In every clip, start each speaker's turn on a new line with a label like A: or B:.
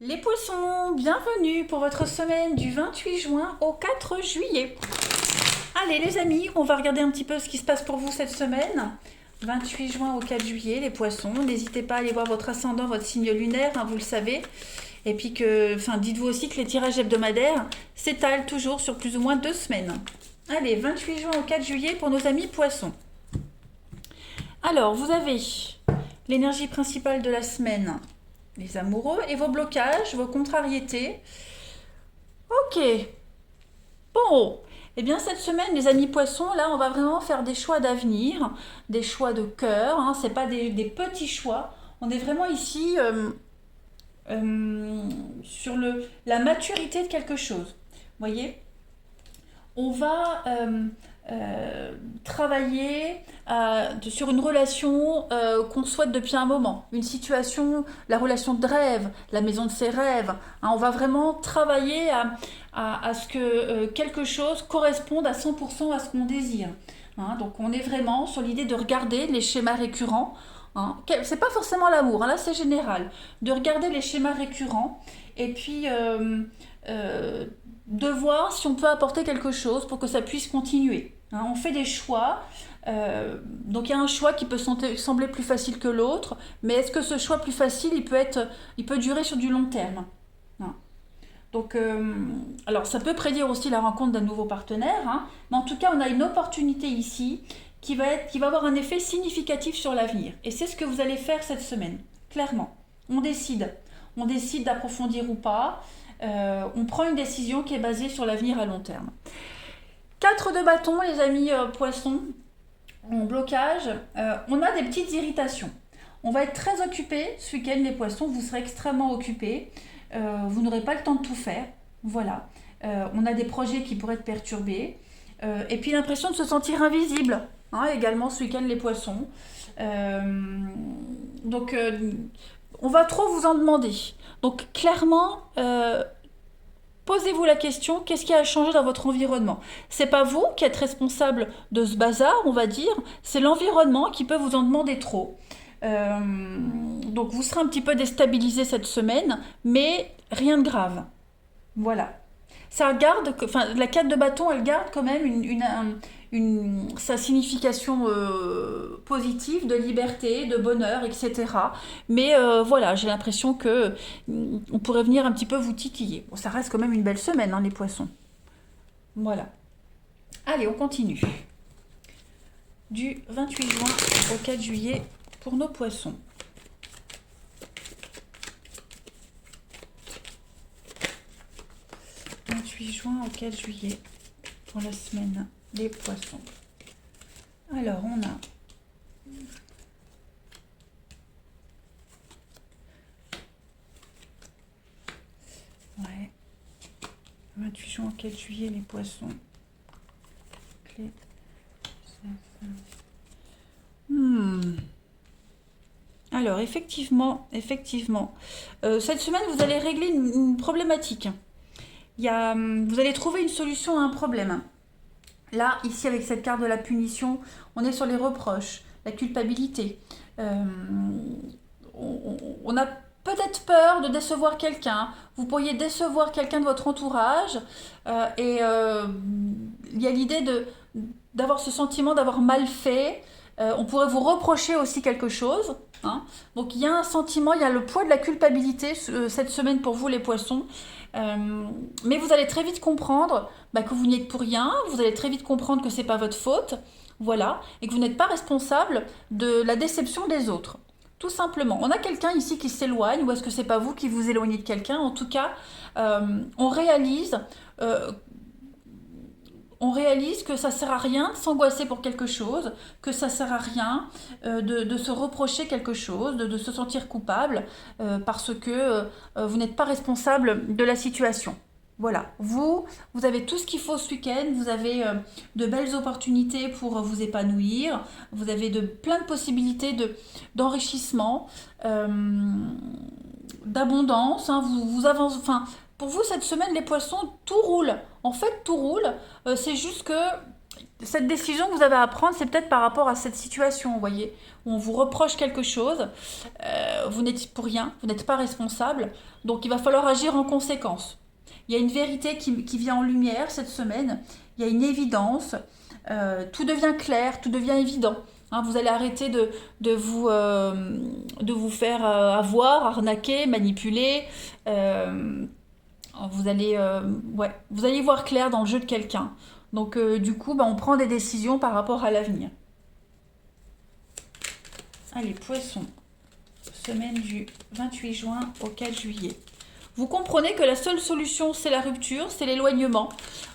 A: Les poissons, bienvenue pour votre semaine du 28 juin au 4 juillet. Allez les amis, on va regarder un petit peu ce qui se passe pour vous cette semaine. 28 juin au 4 juillet, les poissons. N'hésitez pas à aller voir votre ascendant, votre signe lunaire, hein, vous le savez. Et puis dites-vous aussi que les tirages hebdomadaires s'étalent toujours sur plus ou moins 2 semaines. Allez, 28 juin au 4 juillet pour nos amis poissons. Alors, vous avez l'énergie principale de la semaine, les amoureux, et vos blocages, vos contrariétés. Ok. Bon. Eh bien, cette semaine, les amis poissons, là, on va vraiment faire des choix d'avenir, des choix de cœur. Hein, c'est pas des petits choix. On est vraiment ici sur la maturité de quelque chose. Vous voyez, on va travailler sur une relation qu'on souhaite depuis un moment, une situation, la relation de rêve, la maison de ses rêves. Hein, on va vraiment travailler à ce que quelque chose corresponde à 100% à ce qu'on désire. Hein, donc on est vraiment sur l'idée de regarder les schémas récurrents. Hein, c'est pas forcément l'amour, hein, là c'est général. De regarder les schémas récurrents et puis euh, de voir si on peut apporter quelque chose pour que ça puisse continuer. Hein, on fait des choix, donc il y a un choix qui peut sembler plus facile que l'autre, mais est-ce que ce choix plus facile, il peut durer sur du long terme? Hein. Donc, alors ça peut prédire aussi la rencontre d'un nouveau partenaire, hein, mais en tout cas on a une opportunité ici qui va avoir un effet significatif sur l'avenir. Et c'est ce que vous allez faire cette semaine, clairement. On décide. On décide d'approfondir ou pas. On prend une décision qui est basée sur l'avenir à long terme. 4 de bâton, les amis poissons, en blocage. On a des petites irritations. On va être très occupés ce week-end, les poissons. Vous serez extrêmement occupés. Vous n'aurez pas le temps de tout faire. Voilà. On a des projets qui pourraient être perturbés. Et puis l'impression de se sentir invisible. Hein, également ce week-end, les poissons. Euh, donc, on va trop vous en demander. Donc, clairement, posez-vous la question, qu'est-ce qui a changé dans votre environnement? C'est pas vous qui êtes responsable de ce bazar, on va dire, c'est l'environnement qui peut vous en demander trop. Euh, donc vous serez un petit peu déstabilisé cette semaine, mais rien de grave. Voilà. Ça garde, enfin, la carte de bâton, elle garde quand même sa signification positive de liberté, de bonheur, etc. Mais voilà, j'ai l'impression que on pourrait venir un petit peu vous titiller. Bon, ça reste quand même une belle semaine, hein, les poissons. Voilà. Allez, on continue. Du 28 juin au 4 juillet pour nos poissons. 28 juin au 4 juillet pour la semaine des poissons. Alors, on a ouais, 28 juin au 4 juillet, les poissons. Clé. Alors, effectivement, cette semaine, vous allez régler une problématique. Vous allez trouver une solution à un problème. Là, ici, avec cette carte de la punition, on est sur les reproches, la culpabilité. Euh, on a peut-être peur de décevoir quelqu'un. Vous pourriez décevoir quelqu'un de votre entourage. Il y a l'idée d'avoir ce sentiment d'avoir mal fait. On pourrait vous reprocher aussi quelque chose. Hein. Donc il y a un sentiment, il y a le poids de la culpabilité cette semaine pour vous les poissons. Mais vous allez très vite comprendre que vous n'y êtes pour rien. Vous allez très vite comprendre que c'est pas votre faute. Voilà. Et que vous n'êtes pas responsable de la déception des autres. Tout simplement. On a quelqu'un ici qui s'éloigne, ou est-ce que c'est pas vous qui vous éloignez de quelqu'un? En tout cas, on réalise euh, on réalise que ça sert à rien de s'angoisser pour quelque chose, que ça sert à rien de se reprocher quelque chose, de se sentir coupable parce que vous n'êtes pas responsable de la situation. Voilà, vous avez tout ce qu'il faut ce week-end, vous avez de belles opportunités pour vous épanouir, vous avez plein de possibilités d'enrichissement, euh, d'abondance, hein, vous avancez, enfin, pour vous cette semaine les poissons, tout roule. En fait, tout roule, c'est juste que cette décision que vous avez à prendre, c'est peut-être par rapport à cette situation, vous voyez, où on vous reproche quelque chose, vous n'êtes pour rien, vous n'êtes pas responsable, donc il va falloir agir en conséquence. Il y a une vérité qui vient en lumière cette semaine, il y a une évidence, tout devient clair, tout devient évident. Hein, vous allez arrêter de vous faire avoir, arnaquer, manipuler. Vous allez, ouais, vous allez voir clair dans le jeu de quelqu'un. Donc du coup, bah, on prend des décisions par rapport à l'avenir. Allez, poisson, semaine du 28 juin au 4 juillet. Vous comprenez que la seule solution, c'est la rupture, c'est l'éloignement.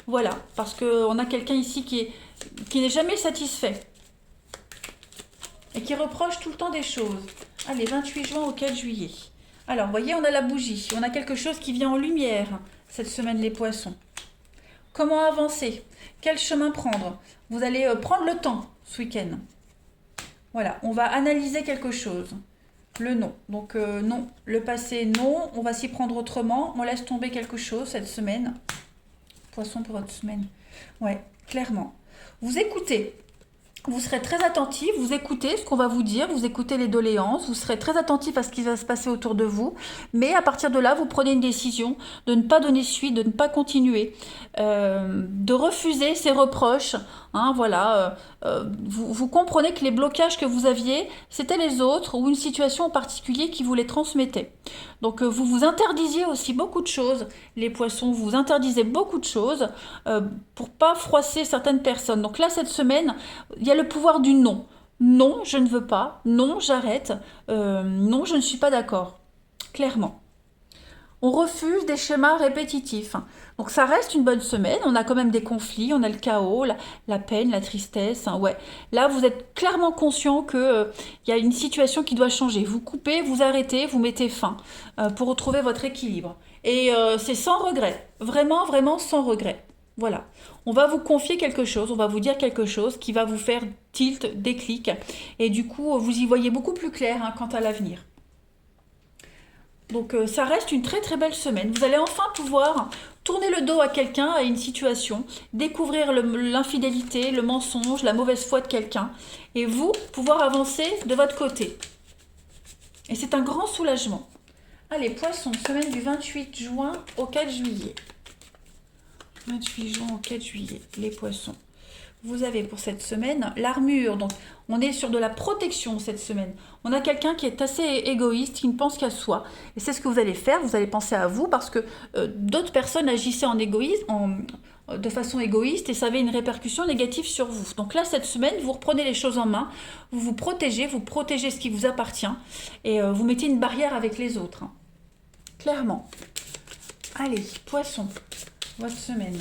A: Voilà, parce qu'on a quelqu'un ici qui n'est jamais satisfait et qui reproche tout le temps des choses. Allez, 28 juin au 4 juillet. Alors, vous voyez, on a la bougie. On a quelque chose qui vient en lumière cette semaine, les poissons. Comment avancer? Quel chemin prendre? Vous allez prendre le temps ce week-end. Voilà, on va analyser quelque chose. Le non. Donc, non. Le passé, non. On va s'y prendre autrement. On laisse tomber quelque chose cette semaine. Poisson pour votre semaine. Ouais, clairement. Vous écoutez. Vous serez très attentif, vous écoutez ce qu'on va vous dire, vous écoutez les doléances, vous serez très attentif à ce qui va se passer autour de vous, mais à partir de là, vous prenez une décision de ne pas donner suite, de ne pas continuer, de refuser ces reproches. Hein, voilà, vous comprenez que les blocages que vous aviez, c'était les autres ou une situation en particulier qui vous les transmettait. Donc vous vous interdisiez aussi beaucoup de choses, les poissons, vous interdisez beaucoup de choses pour pas froisser certaines personnes. Donc là, cette semaine, il y a le pouvoir du non. Non, je ne veux pas. Non, j'arrête. Non, je ne suis pas d'accord. Clairement. On refuse des schémas répétitifs. Donc ça reste une bonne semaine, on a quand même des conflits, on a le chaos, la peine, la tristesse. Hein, ouais. Là, vous êtes clairement conscient qu'il y a une situation qui doit changer. Vous coupez, vous arrêtez, vous mettez fin pour retrouver votre équilibre. Et c'est sans regret, vraiment, vraiment sans regret. Voilà, on va vous confier quelque chose, on va vous dire quelque chose qui va vous faire tilt, déclic. Et du coup, vous y voyez beaucoup plus clair quant à l'avenir. Donc ça reste une très très belle semaine. Vous allez enfin pouvoir tourner le dos à quelqu'un, à une situation, découvrir l'infidélité, le mensonge, la mauvaise foi de quelqu'un, et vous pouvoir avancer de votre côté. Et c'est un grand soulagement. Allez, poisson, semaine du 28 juin au 4 juillet. 28 juin au 4 juillet, les poissons. Vous avez pour cette semaine l'armure, donc on est sur de la protection cette semaine. On a quelqu'un qui est assez égoïste, qui ne pense qu'à soi. Et c'est ce que vous allez faire, vous allez penser à vous parce que d'autres personnes agissaient de façon égoïste et ça avait une répercussion négative sur vous. Donc là, cette semaine, vous reprenez les choses en main, vous protégez ce qui vous appartient et vous mettez une barrière avec les autres. Hein. Clairement. Allez, poisson, votre semaine.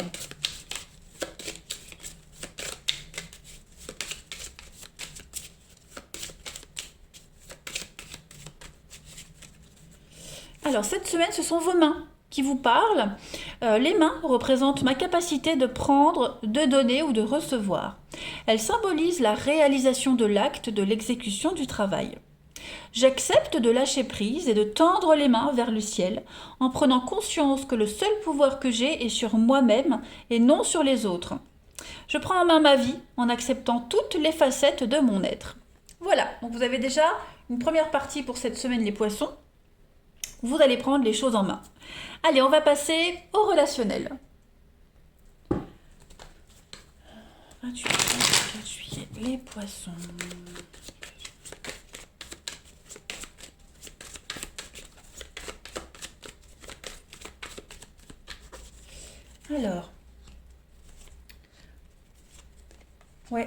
A: Alors cette semaine, ce sont vos mains qui vous parlent. Les mains représentent ma capacité de prendre, de donner ou de recevoir. Elles symbolisent la réalisation de l'acte de l'exécution du travail. J'accepte de lâcher prise et de tendre les mains vers le ciel en prenant conscience que le seul pouvoir que j'ai est sur moi-même et non sur les autres. Je prends en main ma vie en acceptant toutes les facettes de mon être. Voilà, donc vous avez déjà une première partie pour cette semaine les poissons. Vous allez prendre les choses en main. Allez, on va passer au relationnel. 28 juillet, les poissons. Alors. Ouais.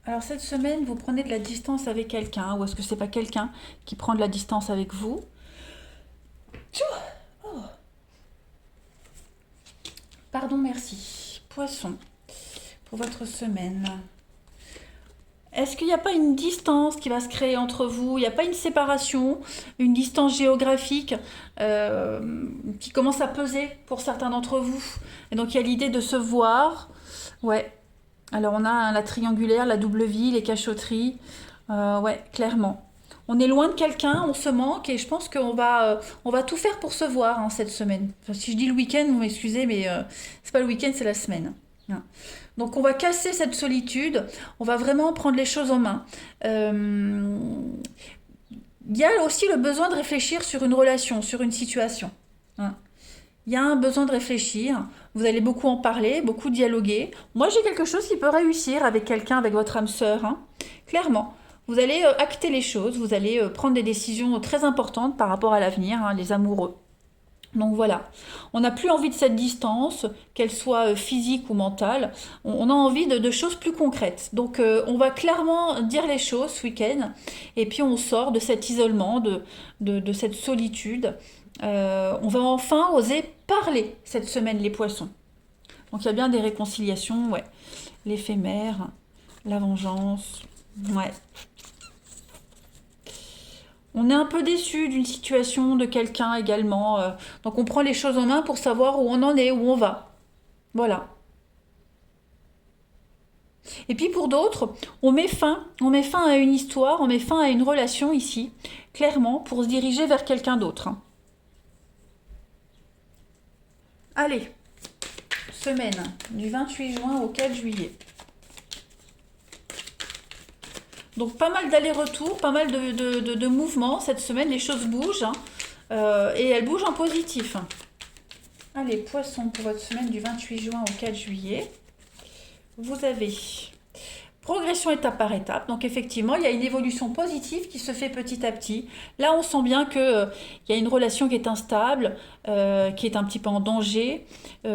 A: Alors cette semaine, vous prenez de la distance avec quelqu'un, ou est-ce que c'est pas quelqu'un qui prend de la distance avec vous? Oh. Pardon, merci. Poisson, pour votre semaine. Est-ce qu'il n'y a pas une distance qui va se créer entre vous? Il n'y a pas une séparation, une distance géographique qui commence à peser pour certains d'entre vous? Et donc il y a l'idée de se voir. Ouais. Alors on a la triangulaire, la double vie, les cachotteries. Ouais, clairement. On est loin de quelqu'un, on se manque et je pense qu'on va tout faire pour se voir cette semaine. Enfin, si je dis le week-end, vous m'excusez, mais c'est pas le week-end, c'est la semaine. Donc on va casser cette solitude, on va vraiment prendre les choses en main. Il y a aussi le besoin de réfléchir sur une relation, sur une situation. Hein. Il y a un besoin de réfléchir, vous allez beaucoup en parler, beaucoup dialoguer. Moi j'ai quelque chose qui peut réussir avec quelqu'un, avec votre âme sœur, hein. Clairement. Vous allez acter les choses, vous allez prendre des décisions très importantes par rapport à l'avenir, hein, les amoureux. Donc voilà, on n'a plus envie de cette distance, qu'elle soit physique ou mentale, on a envie de choses plus concrètes. Donc on va clairement dire les choses ce week-end, et puis on sort de cet isolement, de cette solitude. On va enfin oser parler cette semaine, les poissons. Donc il y a bien des réconciliations, ouais. L'éphémère, la vengeance, ouais. On est un peu déçu d'une situation de quelqu'un également. Donc on prend les choses en main pour savoir où on en est, où on va. Voilà. Et puis pour d'autres, on met fin à une histoire, on met fin à une relation ici, clairement, pour se diriger vers quelqu'un d'autre. Hein. Allez, semaine du 28 juin au 4 juillet. Donc pas mal d'allers-retours, pas mal de mouvements cette semaine, les choses bougent, hein, et elles bougent en positif. Allez, poisson pour votre semaine du 28 juin au 4 juillet. Vous avez progression étape par étape, donc effectivement il y a une évolution positive qui se fait petit à petit. Là on sent bien qu'il y a une relation qui est instable, qui est un petit peu en danger, il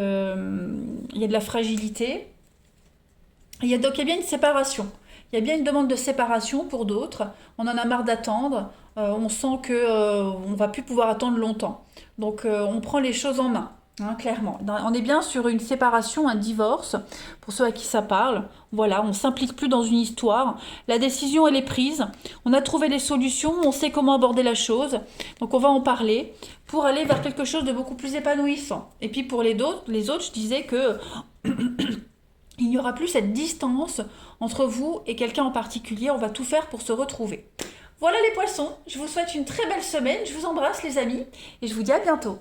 A: y a de la fragilité, donc il y a bien une séparation. Il y a bien une demande de séparation pour d'autres. On en a marre d'attendre. On sent que on va plus pouvoir attendre longtemps. Donc on prend les choses en main, hein, clairement. On est bien sur une séparation, un divorce, pour ceux à qui ça parle. Voilà, on s'implique plus dans une histoire. La décision, elle est prise. On a trouvé les solutions. On sait comment aborder la chose. Donc on va en parler pour aller vers quelque chose de beaucoup plus épanouissant. Et puis pour les autres, je disais que il n'y aura plus cette distance entre vous et quelqu'un en particulier. On va tout faire pour se retrouver. Voilà les poissons, je vous souhaite une très belle semaine. Je vous embrasse les amis et je vous dis à bientôt.